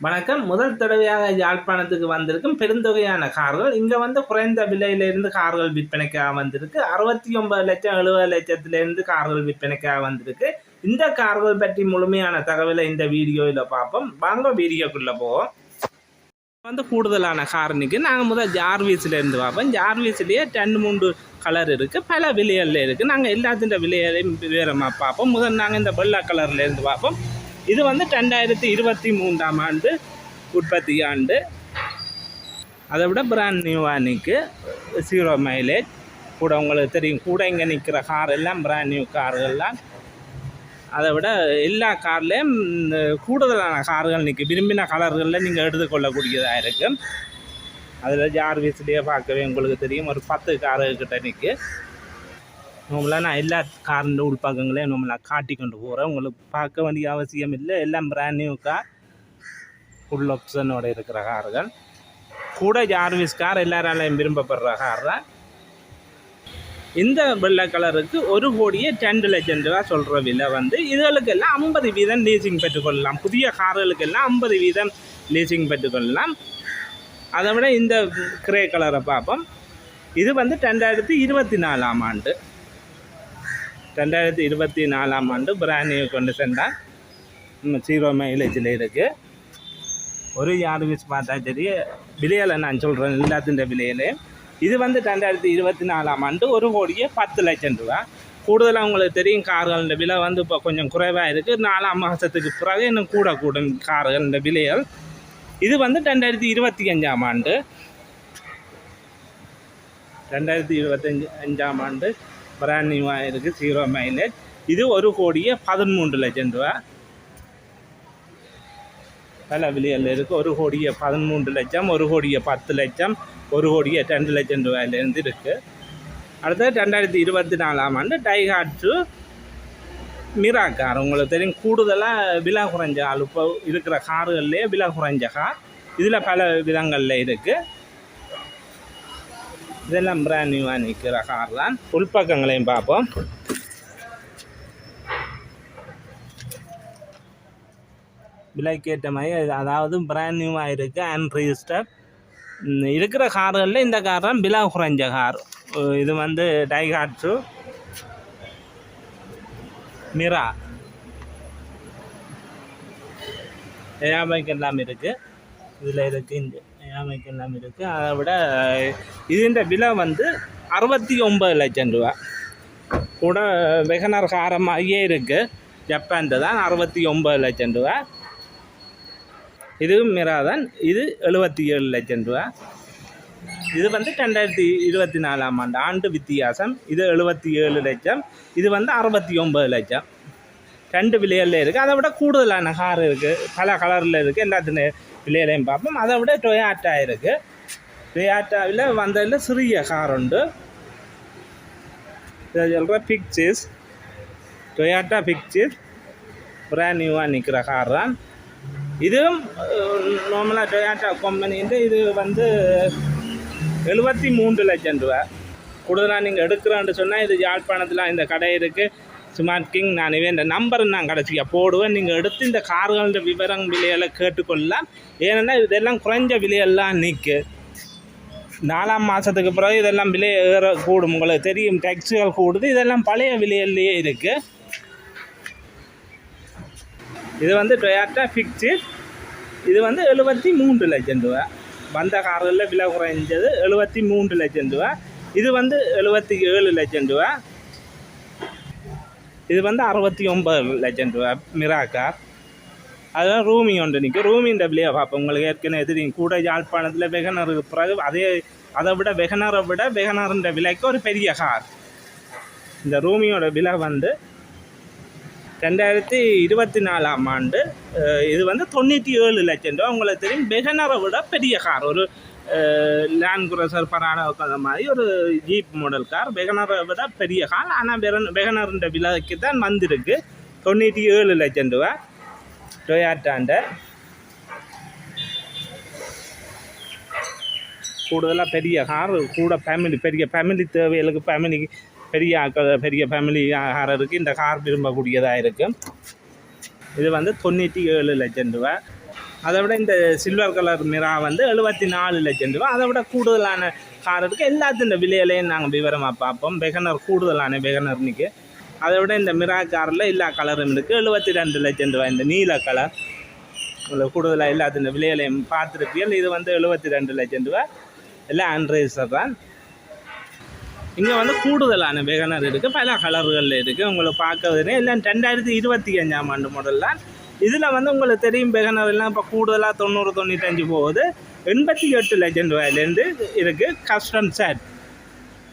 வணக்கம். முதல் தடவையாக யாழ்ப்பாணத்துக்கு வந்திருக்கும் பெருந்தொகையான கார்கள். இங்க வந்து குறைந்த விலையிலிருந்து கார்கள் விற்பனைக்காக வந்திருக்கு. 69 லட்சம் 70 லட்சத்திலிருந்து கார்கள் விற்பனைக்காக வந்திருக்கு. இந்த கார்கள் பற்றி முழுமையான தகவலை இந்த வீடியோவில் பார்ப்போம். வாங்க வீடியோக்குள்ள போவோம். வந்து கூடுதலான காரணிக்கு நாங்கள் முதல் ஜார்வீஸ்ல இருந்து பார்ப்போம். ஜார்வீஸ்லேயே 2-3 கலர் இருக்குது, பல விலைகளில் இருக்குது. நாங்கள் எல்லாத்தின் விலையையும் விவரமாக பார்ப்போம். முதல் நாங்கள் இந்த வெள்ளை கலர்ல இருந்து பார்ப்போம். இது வந்து 2023ஆம் ஆண்டு உற்பத்தி ஆண்டு. அதை விட பிராண்ட் நியூவாக நிற்கு 0 மைலேஜ் கூட. உங்களுக்கு தெரியும், கூட இங்கே நிற்கிற கார் எல்லாம் பிராண்ட் நியூ கார்கள்லாம். அதை விட எல்லா கார்லேயும் கூடுதலான கார்கள் நிற்கு. விரும்பின கலர்களில் நீங்கள் எடுத்துக்கொள்ளக்கூடியதாக இருக்கும். அதில் ஜார்வீஸ்லேயே பார்க்கவே உங்களுக்கு தெரியும், ஒரு 10 கார்கிட்ட நிற்கு. நம்மளாம் நான் எல்லா காரின் உள்பக்கங்களையும் நம்மளை காட்டி கொண்டு போகிறேன். உங்களுக்கு பார்க்க வேண்டிய அவசியம் இல்லை. எல்லாம் பிராண்ட் நியூ கார், ஃபுல் ஆப்ஷனோடு இருக்கிற கார்கள். கூட ஜார்விஸ் கார் எல்லாராலையும் விரும்பப்படுற கார் தான். இந்த வெள்ளை கலருக்கு 1,02,00,000 ரூபா சொல்கிற விலை வந்து இதுகளுக்கெல்லாம் 50% லீசிங் பெற்றுக்கொள்ளலாம். புதிய கார்களுக்கெல்லாம் 50% லீசிங் பெற்றுக்கொள்ளலாம். அதை விட இந்த கிரே கலரை பார்ப்போம். இது வந்து 2024ஆம் ஆண்டு. 2024ஆம் ஆண்டு பிராண்ட் நியூ கண்டிஷன் தான். 0 மைலேஜில் இருக்குது. ஒரு ஜார்விஸ் பார்த்தா சரி, விலையில் நான் சொல்கிறேன் எல்லாத்தின் விலையிலே. இது வந்து 2024ஆம் ஆண்டு 1,10,00,000 ரூபா. கூடுதலாக உங்களுக்கு தெரியும், கார்கள் விலை வந்து இப்போ கொஞ்சம் குறைவாக இருக்குது. 4ஆம் மாதத்துக்கு பிறகு இன்னும் கூடும் கார்கள் விலைகள். இது வந்து 2025ஆம் ஆண்டு. 2025ஆம் ஆண்டு பிராண்ட் நியூவாக இருக்குது, 0 மைலேஜ். இது 1,13,00,000 ரூபா. பல விலையில் இருக்குது. 1,13,00,000, 1,10,00,000, 1,02,00,000 ரூபாயிலேருந்து இருக்குது. அடுத்தது 2024ஆம் ஆண்டு டைகாட்ஸு மிரா கார். உங்களுக்கு தெரியும், கூடுதலாக விலை குறைஞ்ச ஆள். இப்போ இருக்கிற கார்கள்லேயே விலை குறைஞ்ச கார். இதில் பல விதங்களில் இருக்குது. இதெல்லாம் பிராண்ட் நியூவாக நிற்கிற கார் தான். உள்பக்கங்களையும் பார்ப்போம். விலைக்கேற்ற மாதிரி, அதாவது பிராண்ட் நியூவாக இருக்குது, அண்ட் ரிஜிஸ்டர் இருக்கிற கார்களில் இந்த கார் தான் விலை குறைஞ்ச கார். இது வந்து டைகாட்ஸு மிரா ஏமைக்கு எல்லாம் இருக்குது. இதில் இருக்குது, இந்த ஏமைக்கு எல்லாம் இருக்குது. அதை விட இதுன்ற விலை வந்து 69 லட்சம் ரூபா. கூட வெகனர் காரமாகியே இருக்குது, ஜப்பான் தான். 69 லட்சம் ரூபா. இதுவும் மிரா தான். இது 77 லட்சம் ரூபா. இது வந்து 2024ஆம் ஆண்டு ஆண்டு வித்தியாசம். இது 77 லட்சம், இது வந்து 69 லட்சம். 2 விலையில் இருக்குது. அதை விட கூடுதலான கார் இருக்குது, பல கலரில் இருக்குது. எல்லாத்தின விலையிலையும் பார்ப்போம். அதை விட டொயாட்டா இருக்குது. டொயாட்டாவில் வந்ததில் சிறிய கார் உண்டு. இதை சொல்கிற பிக்சர்ஸ், டொயாட்டா பிக்சர்ஸ் பிராண்ட் நியூவாக நிற்கிற கார் தான். இதுவும் நார்மலாக டொயாட்டா கம்பெனின்ட்டு. இது வந்து 73 லட்சம் ரூபா. கூடுதலாக நீங்கள் எடுக்கிறோன்னு சொன்னால், இது யாழ்ப்பாணத்தில் இந்த கடை இருக்குது, ஸ்மார்ட் கிங். நான் இந்த நம்பரை நான் கடைசியாக போடுவேன். நீங்கள் எடுத்து இந்த கார்களோட விவரம் விலைகளை கேட்டுக்கொள்ளலாம். ஏன்னா இதெல்லாம் குறைஞ்ச விலையெல்லாம் நிற்கு. 4ஆம் மாதத்துக்கு பிறகு இதெல்லாம் விலை ஏற கூடும். உங்களுக்கு தெரியும், டேக்ஸுகள் கூடுது. இதெல்லாம் பழைய விலையிலேயே இருக்குது. இது வந்து டொயாட்டா பிக்சர். இது வந்து 73 லட்சம் ரூபா. வந்த கார்களில் விலை குறைஞ்சது 73 லட்சம் ரூபா. இது வந்து 77 லட்சம் ரூபா. இது வந்து 69 லட்சம் ரூபா மிரா கார். அதுதான் ரூமி ஒன்று நிற்கும். ரூமின்ற விலையை பார்ப்போம். உங்களுக்கு ஏற்கனவே தெரியும், கூட யாழ்ப்பாணத்தில் வெகனருக்கு பிறகு அதை விட வெகனருன்ற விலைக்கு ஒரு பெரிய கார். இந்த ரூமியோட விலை வந்து 2024ஆம் ஆண்டு இது வந்து 97 லட்சம் ரூபா. உங்களுக்கு தெரியும், வெகனரை விட பெரிய கார். ஒரு லேண்ட் குரூசர் பராட மாதிரி ஒரு ஜீப் மாடல் கார். வெகனரை விட பெரிய கார். ஆனால் வெகனருன்ற விலைக்கு தான் வந்திருக்கு. 97 லட்சம் ரூபா டொயாட்டாண்ட. கூடுதலாக பெரிய கார். கூட பெரிய ஃபேமிலி தேவைகளுக்கு, பெரிய ஃபேமிலி காரருக்கு இந்த கார் விரும்பக்கூடியதாக இருக்கும். இது வந்து 97 லட்சம் ரூபா. அதை விட இந்த சில்வர் கலர் மிரா வந்து 74 லட்சம் ரூபா. அதை விட கூடுதலான கார் இருக்குது. எல்லாத்தின் விலையிலையும் நாங்கள் விவரமாக பார்ப்போம். வெகனர் கூடுதலான வெகனர் இன்னைக்கு. அதை விட இந்த மிரா காரில் எல்லா கலரும் இருக்குது. 72 லட்சம் ரூபா இந்த நீல கலர். உங்களுக்கு கூடுதலாக எல்லாத்தின் விலையிலையும் பார்த்துருப்பீர்கள். இது வந்து 72 லட்சம் ரூபா. எல்லாம் ஆண்ட்ராய்டர் தான். இங்கே வந்து கூடுதலான வெகனர் இருக்குது. பல கலர்களில் இருக்குது. உங்களுக்கு பார்க்கறதுனே எல்லாம் 2025ஆம் ஆண்டு மாடல் தான். இதில் வந்து உங்களுக்கு தெரியும் வெகனர் எல்லாம் இப்போ கூடுதலாக 90-95 போகுது. 88 லட்சம் ரூபாயிலேருந்து இருக்குது. கஸ்டம் செட்,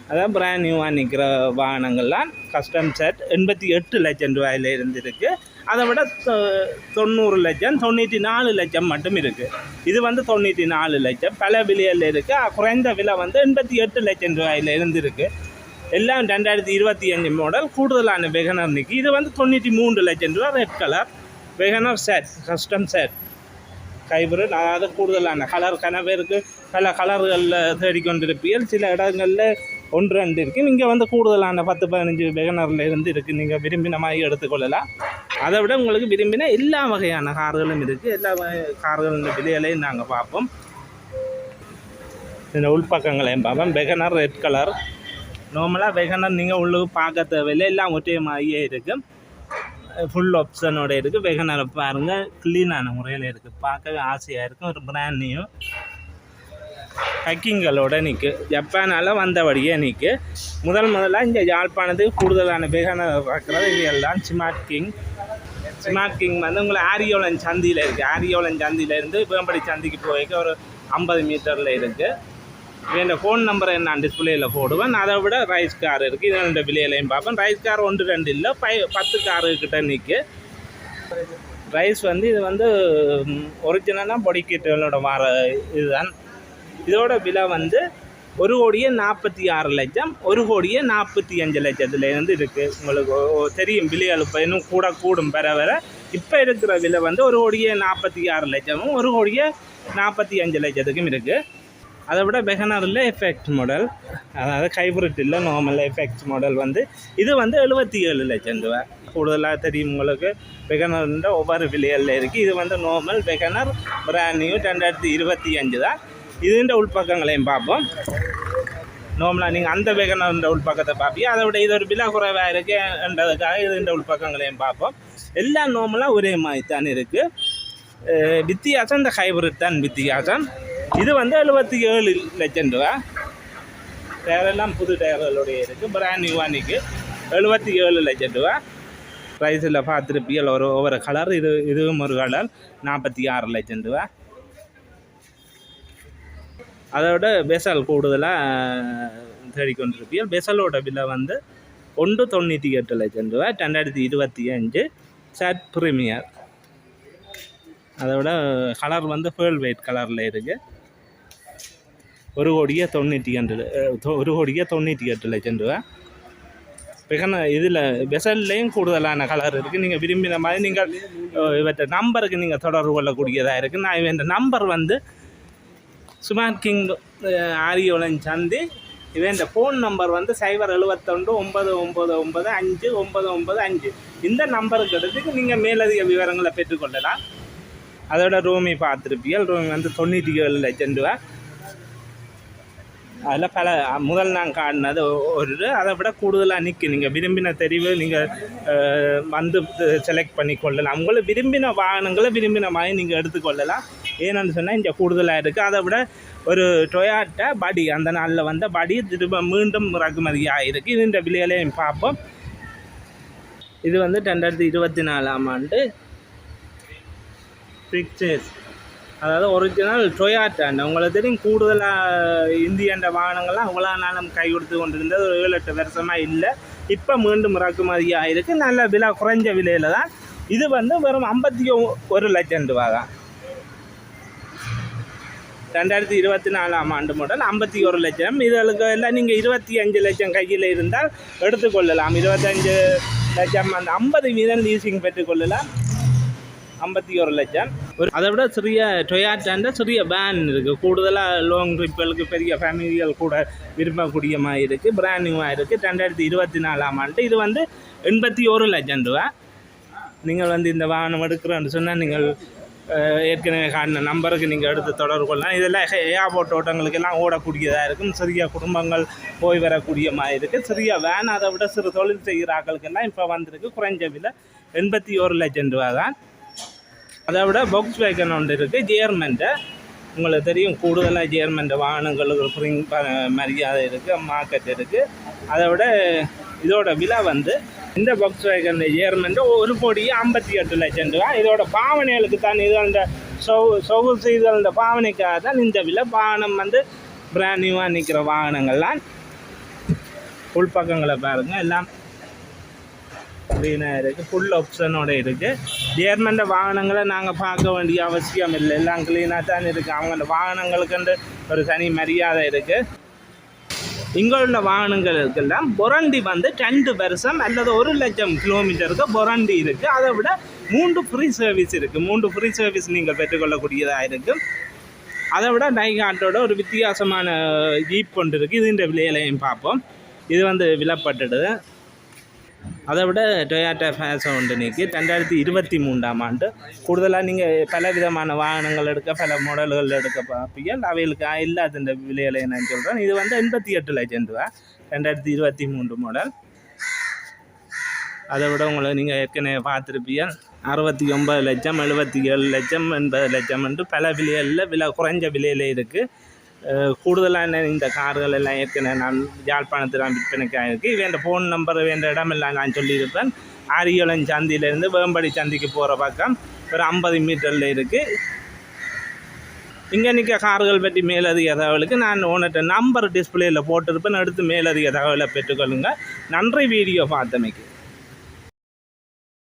அதான் பிராண்ட் நியூவாக நிற்கிற வாகனங்கள்லாம் கஸ்டம் செட் 88 லட்சம் ரூபாயிலேருந்து இருக்குது. அதை விட 90 லட்சம் 94 லட்சம் மட்டும் இருக்குது. இது வந்து 94 லட்சம் பல விலையில் இருக்குது. குறைந்த விலை வந்து 88 லட்சம் ரூபாயிலேருந்து இருக்குது. எல்லாம் 2025 மாடல். கூடுதலான வெகனர் நிற்கி. இது வந்து 93 லட்சம் ரூபா. Red colour WagonR set, custom set hybrid. அதாவது கூடுதலான கலர் கனவேருக்கு பல கலர்களில் தேடிக்கொண்டிருப்பீர்கள். சில இடங்களில் 1-2 இருக்குது. இங்கே வந்து கூடுதலான 10-15 வெகனரில் இருந்து இருக்குது. நீங்கள் விரும்பின மாதிரி எடுத்துக்கொள்ளலாம். அதை விட உங்களுக்கு விரும்பின எல்லா வகையான கார்களும் இருக்குது. எல்லா கார்களின் விலைகளையும் நாங்கள் பார்ப்போம். இந்த உள்பக்கங்களையும் பார்ப்போம். வெகனர் ரெட் கலர். நார்மலாக வெகனர் நீங்கள் உள்ளுக்கு பார்க்க தேவையில்லை. எல்லாம் ஒற்றை மாதிரியே இருக்குது. ஃபுல் ஆப்ஷனோட இருக்குது. வெகனரை பாருங்கள், க்ளீனான முறையில் இருக்குது. பார்க்கவே ஆசையாக இருக்கும். ஒரு பிராண்ட் நியூ ஹக்கிங்களோட நிற்கு. ஜப்பானால் வந்தபடியே நிற்கு. முதலாக இந்த யாழ்ப்பாணத்துக்கு கூடுதலான வெகனர் பார்க்குறது இது எல்லாம் ஸ்மார்ட் கிங். ஸ்மார்ட் கிங் வந்து உங்களை ஆரியோலன் சந்தியில் இருக்குது. ஆரியோலன் சந்தியிலேருந்து வேம்படி சந்திக்கு போய்க்க ஒரு 50 மீட்டரில் இருக்குது. இந்த ஃபோன் நம்பரை நான் டிஸ்பிளேயில் போடுவேன். அதை விட ரைஸ் கார் இருக்குது. இது ரெண்டு விலையிலையும் பார்ப்பேன். ரைஸ் கார் 1-2 இல்லை, 10 காருக்கிட்ட நிற்கு. ரைஸ் வந்து இது வந்து ஒரிஜினலாக பொடி கிட்டுகளோட வர இதுதான். இதோட விலை வந்து 1,46 லட்சம் 1,45 லட்சத்துலேருந்து இருக்குது. உங்களுக்கு தெரியும் விலைகள் இப்போ இன்னும் கூடும் பெற வர. இப்போ இருக்கிற விலை வந்து 1,46 லட்சமும் 1,45 லட்சத்துக்கும் இருக்குது. அதை விட வெகனரில் எஃபெக்ட் மாடல், அதாவது ஹைப்ரிட் இல்லை, நார்மல் எஃபெக்ட் மாடல் வந்து இது வந்து 77 லட்சம் ரூபா. கூடுதலாக தெரியும் உங்களுக்கு வெகனர்ன்ற ஒவ்வொரு விலைகளில் இருக்குது. இது வந்து நார்மல் வெகனர் பிராண்ட் நியூ 2025 தான். இதுன்ற உள்பக்கங்களையும் பார்ப்போம். நார்மலாக நீங்கள் அந்த வெகனர்ன்ற உள்பக்கத்தை பார்ப்பீங்க. அதை விட இது ஒரு விலை குறைவாக இருக்குன்றதுக்காக இதுன்ற உள்பக்கங்களையும் பார்ப்போம். எல்லாம் நார்மலாக ஒரே மாதிரி தான் இருக்குது. வித்தியாசம் இந்த ஹைப்ரிட் தான் வித்தியாசம். இது வந்து 77 லட்சம் ரூபா. டயரெல்லாம் புது டயர்களுடைய இருக்குது. பிராண்ட் நியூவானிக்கு 77 லட்சம் ரூபா. ப்ரைஸில் பார்த்துருப்பீங்க ஒவ்வொரு கலர். இதுவும் ஒரு கலர் 46 லட்சம் ரூபா. அதோட பெசல் கூடுதலாக தேடிக்கொண்டிருப்பீங்க. பெசலோட விலை வந்து 1,98 லட்சம் ரூபா. 2025 செட் ப்ரீமியர். அதோட கலர் வந்து ஃபேர்ல் வெயிட் கலரில் இருக்குது. 1,98 லட்சம் ரூபா. இதில் பெசல்லையும் கூடுதலான கலர் இருக்குது. நீங்கள் விரும்பின மாதிரி நீங்கள் இவற்றை நம்பருக்கு நீங்கள் தொடர்பு கொள்ளக்கூடியதாக இருக்குது. நான் இவன் நம்பர் வந்து ஸ்மார்ட் கிங் ஆரியோலன் சந்தி. இவன் ஃபோன் நம்பர் வந்து 071-999-5-995. இந்த நம்பருக்கு எடுத்துக்கு நீங்கள் மேலதிக விவரங்களை பெற்றுக்கொள்ளலாம். அதோட ரூமி பார்த்துருப்பீங்க. ரூமி வந்து 97 லட்சம் ரூபா. அதில் பல முதல் நான் காட்டினது ஒரு அதை விட கூடுதலாக நிற்கி. நீங்கள் விரும்பின தெரிவு நீங்கள் வந்து செலக்ட் பண்ணி கொள்ளலாம். உங்களை விரும்பின வாகனங்களை விரும்பின மாதிரி நீங்கள் எடுத்துக்கொள்ளலாம். ஏன்னு சொன்னால் இங்கே கூடுதலாக இருக்குது. அதை விட ஒரு டொயாட்டா படி, அந்த நாளில் வந்த படி திரும்ப மீண்டும் இறக்குமதியாக இருக்குது. இது இந்த விலையிலையும் பார்ப்போம். இது வந்து 2024ஆம் ஆண்டு பிக்சர்ஸ், அதாவது ஒரிஜினல் டொயாட்டாண்ட. உங்களுக்கு தெரியும் கூடுதலாக இந்தியன்ற வாகனங்கள்லாம் அவ்வளோ நாளும் கை கொடுத்து கொண்டிருந்தது. ஒரு 7-8 வருஷமாக இல்லை. இப்போ மீண்டும் இறக்குமதியாக இருக்குது. நல்ல விலை குறைஞ்ச விலையில் தான். இது வந்து வெறும் 51 லட்சம் ரூபா தான். 2024ஆம் ஆண்டு மாடல் 51 லட்சம். இதுகளுக்கு எல்லாம் நீங்கள் 25 லட்சம் கையில் இருந்தால் எடுத்துக்கொள்ளலாம். 25 லட்சம் அந்த 50% லீசிங் பெற்றுக்கொள்ளலாம். 51 லட்சம். அதை விட சிறிய டொயாட்டாண்ட சிறிய வேன் இருக்குது. கூடுதலாக லாங் ட்ரிப்புகளுக்கு பெரிய ஃபேமிலிகள் கூட விரும்பக்கூடிய மாதிரி இருக்குது. பிராண்ட் நியூவாக இருக்குது. 2024ஆம் ஆண்டு. இது வந்து 81 லட்சம் ரூபா. நீங்கள் வந்து இந்த வாகனம் எடுக்கிறோன்னு சொன்னால் நீங்கள் ஏற்கனவே காட்டின நம்பருக்கு நீங்கள் எடுத்து தொடர்பு கொள்ளலாம். இதெல்லாம் ஏர்போர்ட் ஓட்டங்களுக்கெல்லாம் ஓடக்கூடியதாக இருக்கும். சிறிய குடும்பங்கள் போய் வரக்கூடிய மாதிரி இருக்குது. சிறிய வேன், அதை விட சிறு தொழில் செய்கிற ஆக்களுக்கெல்லாம் இப்போ வந்திருக்கு. குறைஞ்ச விலை 81 லட்சம் ரூபா தான். அதை விட பாக்ஸ் வேகன் ஒன்று இருக்குது. ஜேர்மன்ட்ட உங்களுக்கு தெரியும், கூடுதலாக ஜேர்மன்ட்ட வாகனங்களுக்கு ஸ்ப்ரிங் மரியாதை இருக்குது, மார்க்கெட் இருக்குது. அதை விட இதோட விலை வந்து இந்த பாக்ஸ் வேகன் ஜேர்மன்ட்டு 1,58 லட்சம் ரூபா. இதோட பாவனைகளுக்கு தான் இது அந்த சொகுசு செய்த அந்த பாவனைக்காக தான் இந்த விலை. வாகனம் வந்து பிராண்ட் நியூவாக நிற்கிற வாகனங்கள்லாம் உள்பக்கங்களை பாருங்கள், எல்லாம் க்ளீனாக இருக்குது, ஃபுல் ஆப்ஷனோடு இருக்குது. ஜேர்மன்ட வாகனங்களை நாங்கள் பார்க்க வேண்டிய அவசியம் இல்லை, எல்லாம் க்ளீனாக தான் இருக்குது. அவங்க அந்த வாகனங்களுக்குண்டு ஒரு தனி மரியாதை இருக்குது. இங்கே உள்ள வாகனங்களுக்கெல்லாம் பொரண்டி வந்து 2 வருஷம் அல்லது 1 லட்சம் கிலோமீட்டருக்கு பொரண்டி இருக்குது. அதை விட 3 ஃப்ரீ சர்வீஸ் இருக்குது. 3 ஃப்ரீ சர்வீஸ் நீங்கள் பெற்றுக்கொள்ளக்கூடியதாக இருக்கும். அதை விட டைகாட்டோட ஒரு வித்தியாசமான ஜீப் கொண்டு இருக்குது. இது இந்த விலையிலையும் பார்ப்போம். இது வந்து விலைப்பட்டுடுது. அதை விட டொயாட்டோ ஃபேஸோ ஒன்று நீக்கி 2023ஆம் ஆண்டு கூடுதலாக நீங்கள் பல விதமான வாகனங்கள் எடுக்க, பல மாடல்கள் எடுக்க பார்ப்பீங்க. அவைகளுக்கு இல்லாத இந்த விலையில நான் சொல்கிறேன். இது வந்து 88 லட்சம் ரூபா, 2023 மாடல். அதை விட உங்களை நீங்கள் ஏற்கனவே பார்த்துருப்பீங்க. 69 லட்சம், 77 லட்சம், 80 லட்சம் என்று பல விலைகளில் விலை குறைஞ்ச விலையில் இருக்குது. கூடுதலான இந்த கார்கள் எல்லாம் ஏற்கனவே நான் யாழ்ப்பாணத்தில் விற்பனைக்காக இருக்குது. வேண்ட ஃபோன் நம்பர், வேண்ட இடமெல்லாம் நான் சொல்லியிருப்பேன். ஆரியலம் சந்தியிலேருந்து வேம்படி சந்திக்கு போகிற பக்கம் ஒரு 50 மீட்டரில் இருக்குது. இங்கே நிற்க கார்கள் பற்றி மேலதிக தகவலுக்கு நான் உன்கிட்ட நம்பர் டிஸ்பிளேயில் போட்டிருப்பேன். எடுத்து மேலதிக தகவலை பெற்றுக்கொள்ளுங்கள். நன்றி வீடியோ பார்த்தமைக்கு.